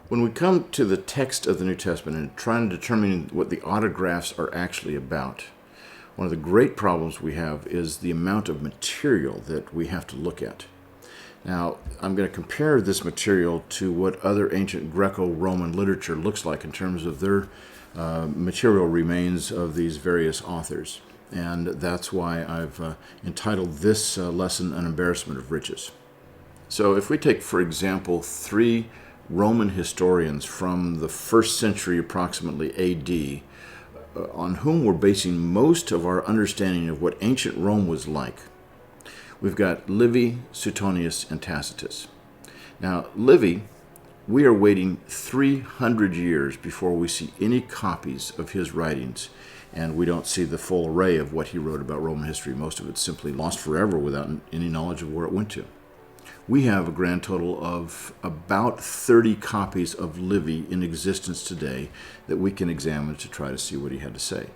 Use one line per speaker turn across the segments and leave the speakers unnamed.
When we come to the text of the New Testament and trying to determine what the autographs are actually about, one of the great problems we have is the amount of material that we have to look at. Now, I'm going to compare this material to what other ancient Greco-Roman literature looks like in terms of their material remains of these various authors. And that's why I've entitled this lesson, An Embarrassment of Riches. So if we take, for example, 3 Roman historians from the 1st century approximately AD, on whom we're basing most of our understanding of what ancient Rome was like. We've got Livy, Suetonius, and Tacitus. Now, Livy, we are waiting 300 years before we see any copies of his writings, and we don't see the full array of what he wrote about Roman history. Most of it's simply lost forever without any knowledge of where it went to. We have a grand total of about 30 copies of Livy in existence today that we can examine to try to see what he had to say.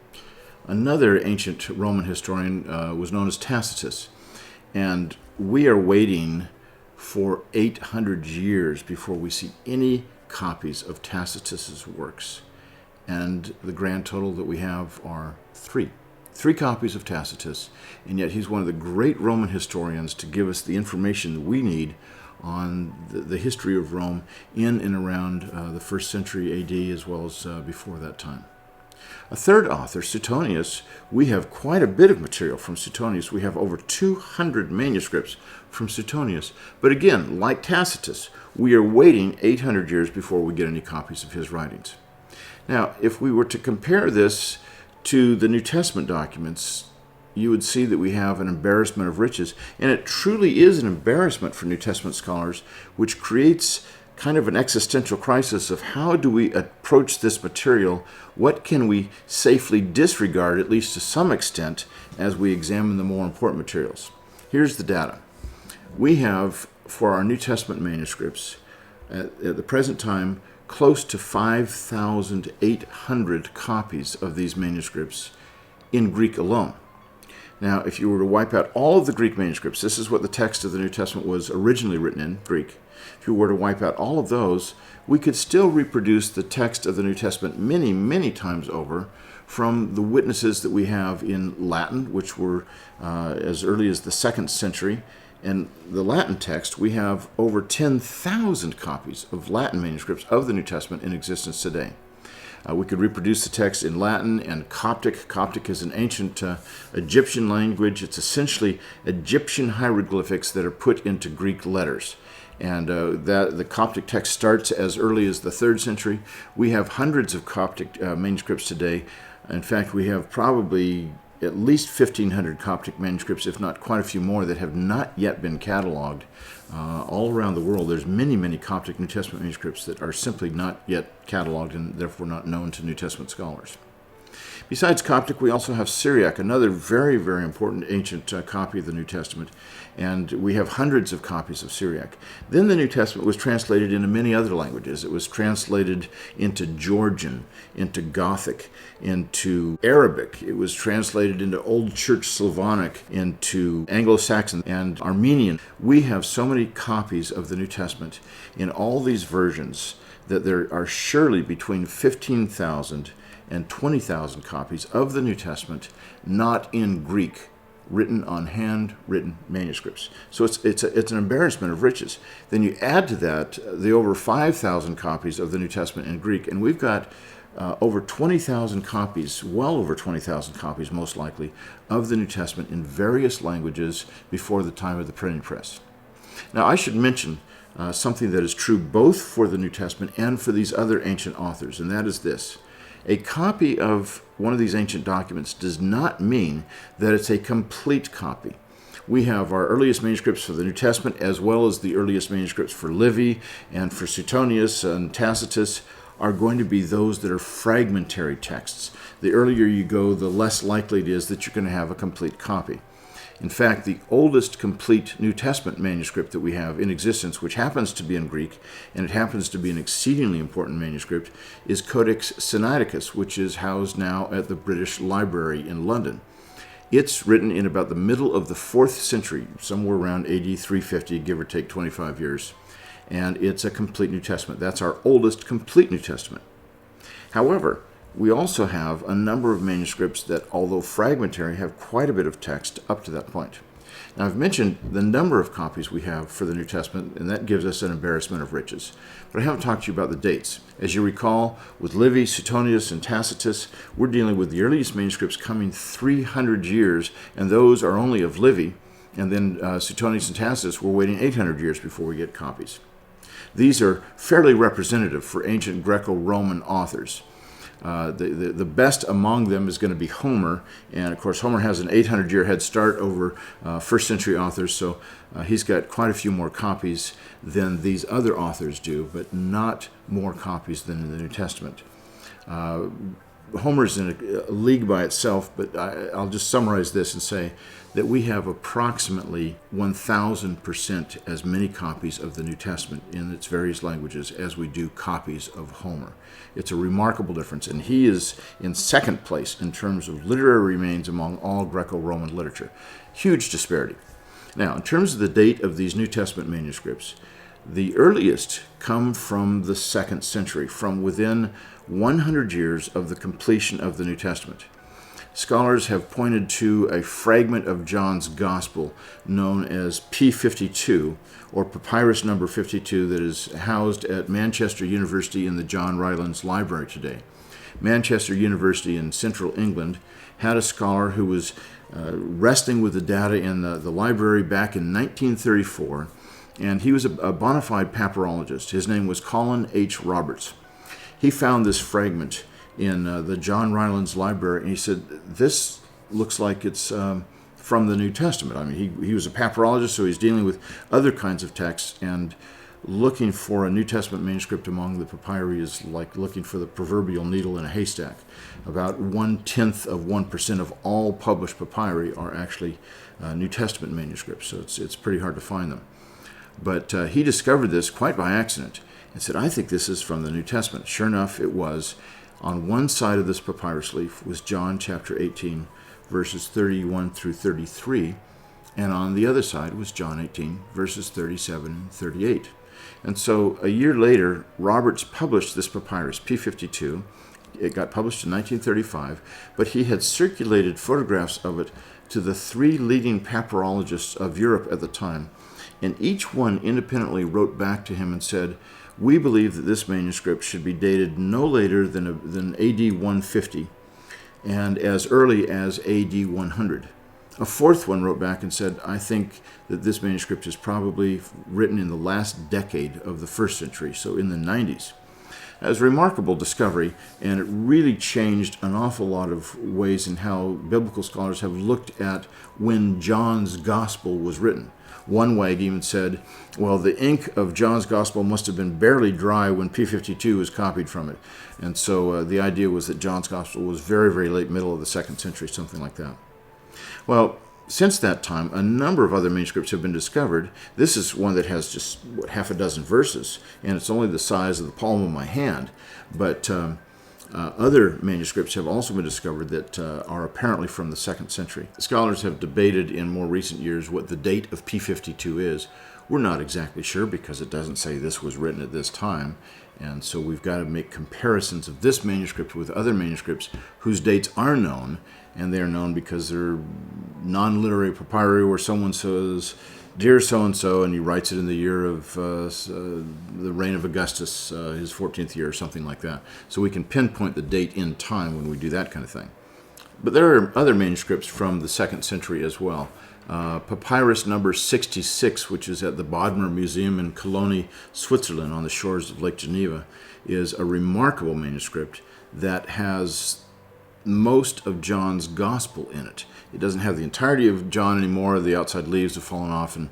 Another ancient Roman historian was known as Tacitus, and we are waiting for 800 years before we see any copies of Tacitus's works. And the grand total that we have are 3. 3 copies of Tacitus, and yet he's one of the great Roman historians to give us the information that we need on the history of Rome in and around the 1st century AD as well as before that time. A third author, Suetonius, we have quite a bit of material from Suetonius. We have over 200 manuscripts from Suetonius. But again, like Tacitus, we are waiting 800 years before we get any copies of his writings. Now, if we were to compare this to the New Testament documents, you would see that we have an embarrassment of riches. And it truly is an embarrassment for New Testament scholars, which creates kind of an existential crisis of how do we approach this material? What can we safely disregard, at least to some extent, as we examine the more important materials? Here's the data. We have, for our New Testament manuscripts, at the present time, close to 5,800 copies of these manuscripts in Greek alone. Now, if you were to wipe out all of the Greek manuscripts, this is what the text of the New Testament was originally written in, Greek. If you were to wipe out all of those, we could still reproduce the text of the New Testament many, many times over from the witnesses that we have in Latin, which were as early as the 2nd century. And the Latin text, we have over 10,000 copies of Latin manuscripts of the New Testament in existence today. We could reproduce the text in Latin and Coptic. Coptic is an ancient Egyptian language. It's essentially Egyptian hieroglyphics that are put into Greek letters. And the Coptic text starts as early as the 3rd century. We have hundreds of Coptic manuscripts today. In fact, we have probably at least 1,500 Coptic manuscripts, if not quite a few more, that have not yet been cataloged. All around the world, there's many, many Coptic New Testament manuscripts that are simply not yet cataloged and therefore not known to New Testament scholars. Besides Coptic, we also have Syriac, another very, very important ancient copy of the New Testament, and we have hundreds of copies of Syriac. Then the New Testament was translated into many other languages. It was translated into Georgian, into Gothic, into Arabic. It was translated into Old Church Slavonic, into Anglo-Saxon and Armenian. We have so many copies of the New Testament in all these versions that there are surely between 15,000 and 20,000 copies of the New Testament not in Greek, written on handwritten manuscripts. So it's an embarrassment of riches. Then you add to that the over 5,000 copies of the New Testament in Greek, and we've got over 20,000 copies, well over 20,000 copies most likely, of the New Testament in various languages before the time of the printing press. Now I should mention something that is true both for the New Testament and for these other ancient authors, and that is this. A copy of one of these ancient documents does not mean that it's a complete copy. We have our earliest manuscripts for the New Testament as well as the earliest manuscripts for Livy and for Suetonius and Tacitus are going to be those that are fragmentary texts. The earlier you go, the less likely it is that you're going to have a complete copy. In fact, the oldest complete New Testament manuscript that we have in existence, which happens to be in Greek, and it happens to be an exceedingly important manuscript, is Codex Sinaiticus, which is housed now at the British Library in London. It's written in about the middle of the 4th century, somewhere around AD 350, give or take 25 years. and it's a complete New Testament. That's our oldest complete New Testament. However, we also have a number of manuscripts that, although fragmentary, have quite a bit of text up to that point. Now, I've mentioned the number of copies we have for the New Testament, and that gives us an embarrassment of riches. But I haven't talked to you about the dates. As you recall, with Livy, Suetonius, and Tacitus, we're dealing with the earliest manuscripts coming 300 years, and those are only of Livy. And then Suetonius and Tacitus, we're waiting 800 years before we get copies. These are fairly representative for ancient Greco-Roman authors. The best among them is going to be Homer, and of course Homer has an 800-year head start over first century authors, so he's got quite a few more copies than these other authors do, but not more copies than in the New Testament. Homer's in a league by itself, but I'll just summarize this and say that we have approximately 1,000% as many copies of the New Testament in its various languages as we do copies of Homer. It's a remarkable difference, and he is in second place in terms of literary remains among all Greco-Roman literature. Huge disparity. Now, in terms of the date of these New Testament manuscripts, the earliest come from the 2nd century, from within 100 years of the completion of the New Testament. Scholars have pointed to a fragment of John's Gospel known as P52, or Papyrus number 52, that is housed at Manchester University in the John Rylands Library today. Manchester University in central England had a scholar who was wrestling with the data in the library back in 1934, and he was a bona fide papyrologist. His name was Colin H. Roberts. He found this fragment in the John Rylands Library, and he said, this looks like it's from the New Testament. I mean, he was a papyrologist, so he's dealing with other kinds of texts, and looking for a New Testament manuscript among the papyri is like looking for the proverbial needle in a haystack. About 1/10% of all published papyri are actually New Testament manuscripts, so it's pretty hard to find them. But he discovered this quite by accident and said, I think this is from the New Testament. Sure enough, it was. On one side of this papyrus leaf was John chapter 18, verses 31 through 33, and on the other side was John 18, verses 37 and 38. And so a year later, Roberts published this papyrus, P52. It got published in 1935, but he had circulated photographs of it to the 3 leading papyrologists of Europe at the time, and each one independently wrote back to him and said, we believe that this manuscript should be dated no later than AD 150 and as early as AD 100. A 4th one wrote back and said, I think that this manuscript is probably written in the last decade of the 1st century, so in the 90s. That was a remarkable discovery, and it really changed an awful lot of ways in how biblical scholars have looked at when John's Gospel was written. One wag even said, well, the ink of John's Gospel must have been barely dry when P52 was copied from it. And so the idea was that John's Gospel was very, very late, middle of the 2nd century, something like that. Well, since that time, a number of other manuscripts have been discovered. This is one that has just half a dozen verses, and it's only the size of the palm of my hand. But other manuscripts have also been discovered that are apparently from the 2nd century. Scholars have debated in more recent years what the date of P52 is. We're not exactly sure because it doesn't say this was written at this time, and so we've got to make comparisons of this manuscript with other manuscripts whose dates are known, and they are known because they're non-literary papyri where someone says, Dear so-and-so, and he writes it in the year of the reign of Augustus, his 14th year or something like that. So we can pinpoint the date in time when we do that kind of thing. But there are other manuscripts from the 2nd century as well. Papyrus number 66, which is at the Bodmer Museum in Cologne, Switzerland, on the shores of Lake Geneva, is a remarkable manuscript that has most of John's Gospel in it. It doesn't have the entirety of John anymore. The outside leaves have fallen off, and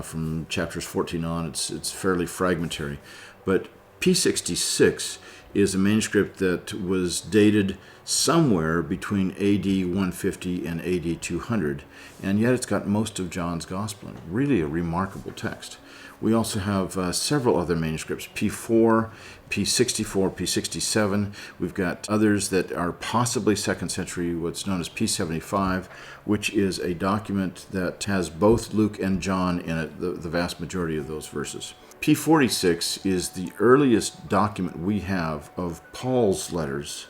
from chapters 14 on, it's fairly fragmentary. But P66 is a manuscript that was dated somewhere between AD 150 and AD 200, and yet it's got most of John's Gospel in it. Really a remarkable text. We also have several other manuscripts, P4, P64, P67. We've got others that are possibly 2nd century, what's known as P75, which is a document that has both Luke and John in it, the vast majority of those verses. P46 is the earliest document we have of Paul's letters.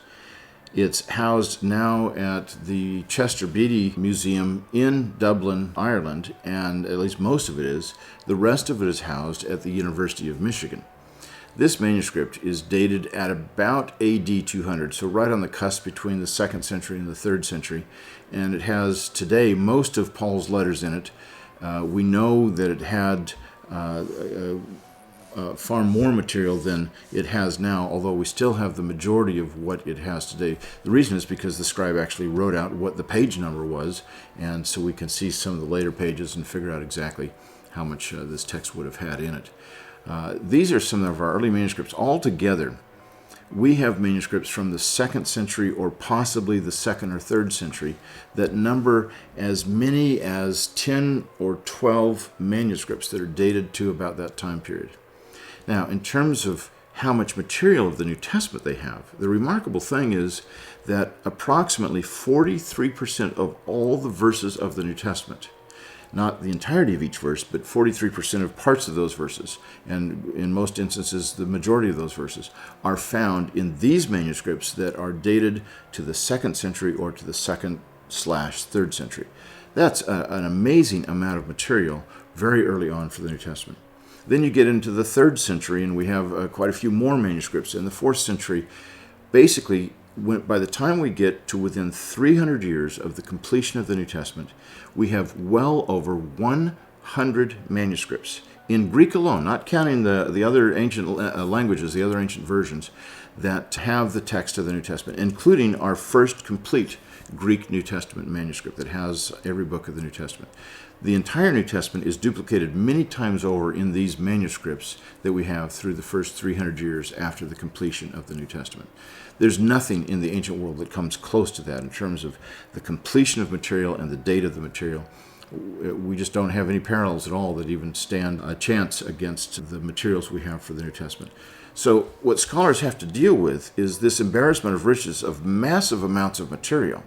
It's housed now at the Chester Beatty Museum in Dublin, Ireland, and at least most of it is. The rest of it is housed at the University of Michigan. This manuscript is dated at about AD 200, so right on the cusp between the 2nd century and the 3rd century, and it has today most of Paul's letters in it. We know that it had far more material than it has now, although we still have the majority of what it has today. The reason is because the scribe actually wrote out what the page number was, and so we can see some of the later pages and figure out exactly how much this text would have had in it. These are some of our early manuscripts. Altogether, we have manuscripts from the 2nd century or possibly the 2nd or 3rd century that number as many as 10 or 12 manuscripts that are dated to about that time period. Now, in terms of how much material of the New Testament they have, the remarkable thing is that approximately 43% of all the verses of the New Testament, not the entirety of each verse, but 43% of parts of those verses, and in most instances the majority of those verses, are found in these manuscripts that are dated to the 2nd century or to the 2nd/3rd century. That's an amazing amount of material very early on for the New Testament. Then you get into the 3rd century, and we have quite a few more manuscripts. In the 4th century, basically, by the time we get to within 300 years of the completion of the New Testament, we have well over 100 manuscripts in Greek alone, not counting the other ancient languages, the other ancient versions, that have the text of the New Testament, including our first complete Greek New Testament manuscript that has every book of the New Testament. The entire New Testament is duplicated many times over in these manuscripts that we have through the first 300 years after the completion of the New Testament. There's nothing in the ancient world that comes close to that in terms of the completion of material and the date of the material. We just don't have any parallels at all that even stand a chance against the materials we have for the New Testament. So what scholars have to deal with is this embarrassment of riches of massive amounts of material.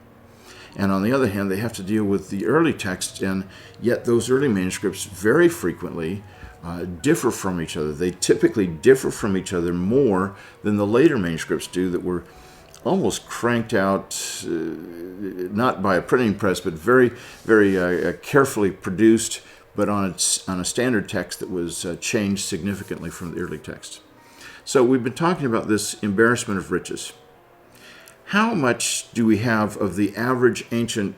And on the other hand, they have to deal with the early texts, and yet those early manuscripts very frequently differ from each other. They typically differ from each other more than the later manuscripts do that were almost cranked out, not by a printing press, but very, very carefully produced, but on a standard text that was changed significantly from the early text. So we've been talking about this embarrassment of riches. How much do we have of the average ancient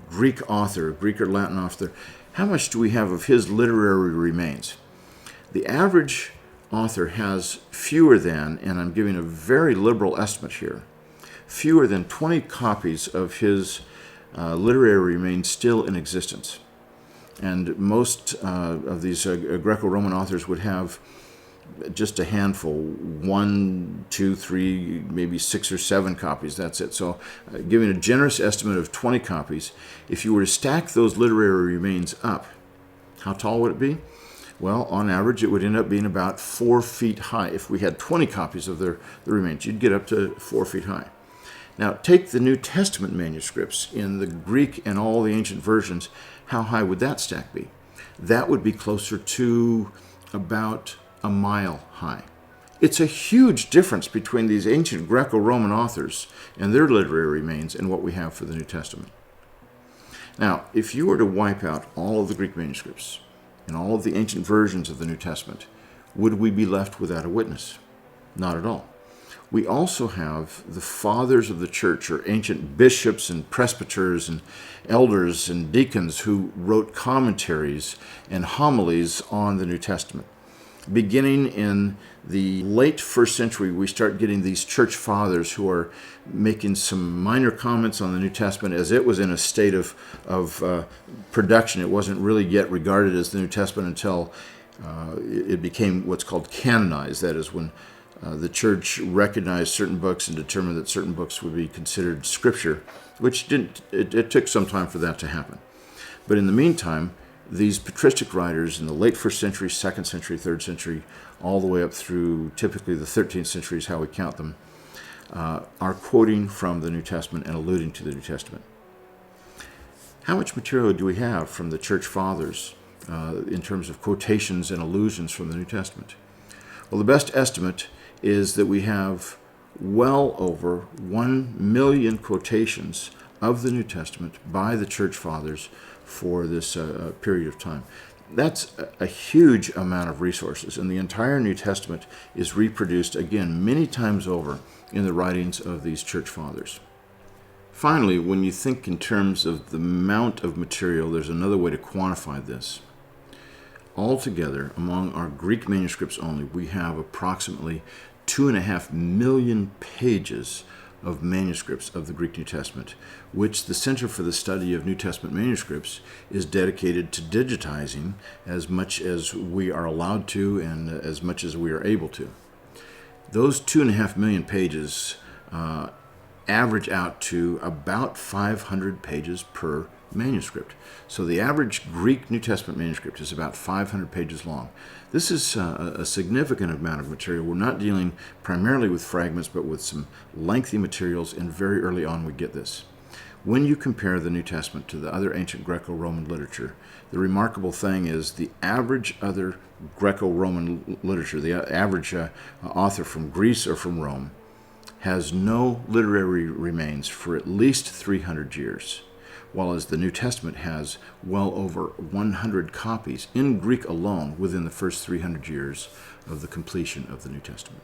Greek author, Greek or Latin author, how much do we have of his literary remains? The average author has fewer than, and I'm giving a very liberal estimate here, fewer than 20 copies of his literary remains still in existence. And most of these Greco-Roman authors would have just a handful, 1, 2, 3, maybe 6 or 7 copies, that's it. So giving a generous estimate of 20 copies, if you were to stack those literary remains up, how tall would it be? Well, on average, it would end up being about 4 feet high. If we had 20 copies of the remains, you'd get up to 4 feet high. Now, take the New Testament manuscripts in the Greek and all the ancient versions. How high would that stack be? That would be closer to about a mile high. It's a huge difference between these ancient Greco-Roman authors and their literary remains and what we have for the New Testament. Now, if you were to wipe out all of the Greek manuscripts and all of the ancient versions of the New Testament, would we be left without a witness? Not at all. We also have the fathers of the church, or ancient bishops and presbyters and elders and deacons, who wrote commentaries and homilies on the New Testament. Beginning in the late 1st century, we start getting these church fathers who are making some minor comments on the New Testament as it was in a state of production. It wasn't really yet regarded as the New Testament until it became what's called canonized. That is, when the church recognized certain books and determined that certain books would be considered scripture, which it took some time for that to happen. But in the meantime, these patristic writers in the late 1st century, 2nd century, 3rd century, all the way up through typically the 13th century is how we count them, are quoting from the New Testament and alluding to the New Testament. How much material do we have from the church fathers in terms of quotations and allusions from the New Testament? Well, the best estimate is that we have well over 1 million quotations of the New Testament by the Church Fathers for this period of time. That's a huge amount of resources, and the entire New Testament is reproduced, again, many times over in the writings of these Church Fathers. Finally, when you think in terms of the amount of material, there's another way to quantify this. Altogether, among our Greek manuscripts only, we have approximately 2.5 million pages of manuscripts of the Greek New Testament, which the Center for the Study of New Testament Manuscripts is dedicated to digitizing as much as we are allowed to and as much as we are able to. Those 2.5 million pages average out to about 500 pages per manuscript. So the average Greek New Testament manuscript is about 500 pages long. This is a significant amount of material. We're not dealing primarily with fragments, but with some lengthy materials, and very early on we get this. When you compare the New Testament to the other ancient Greco-Roman literature, the remarkable thing is the average other Greco-Roman literature, the average author from Greece or from Rome, has no literary remains for at least 300 years, while as the New Testament has well over 100 copies in Greek alone within the first 300 years of the completion of the New Testament.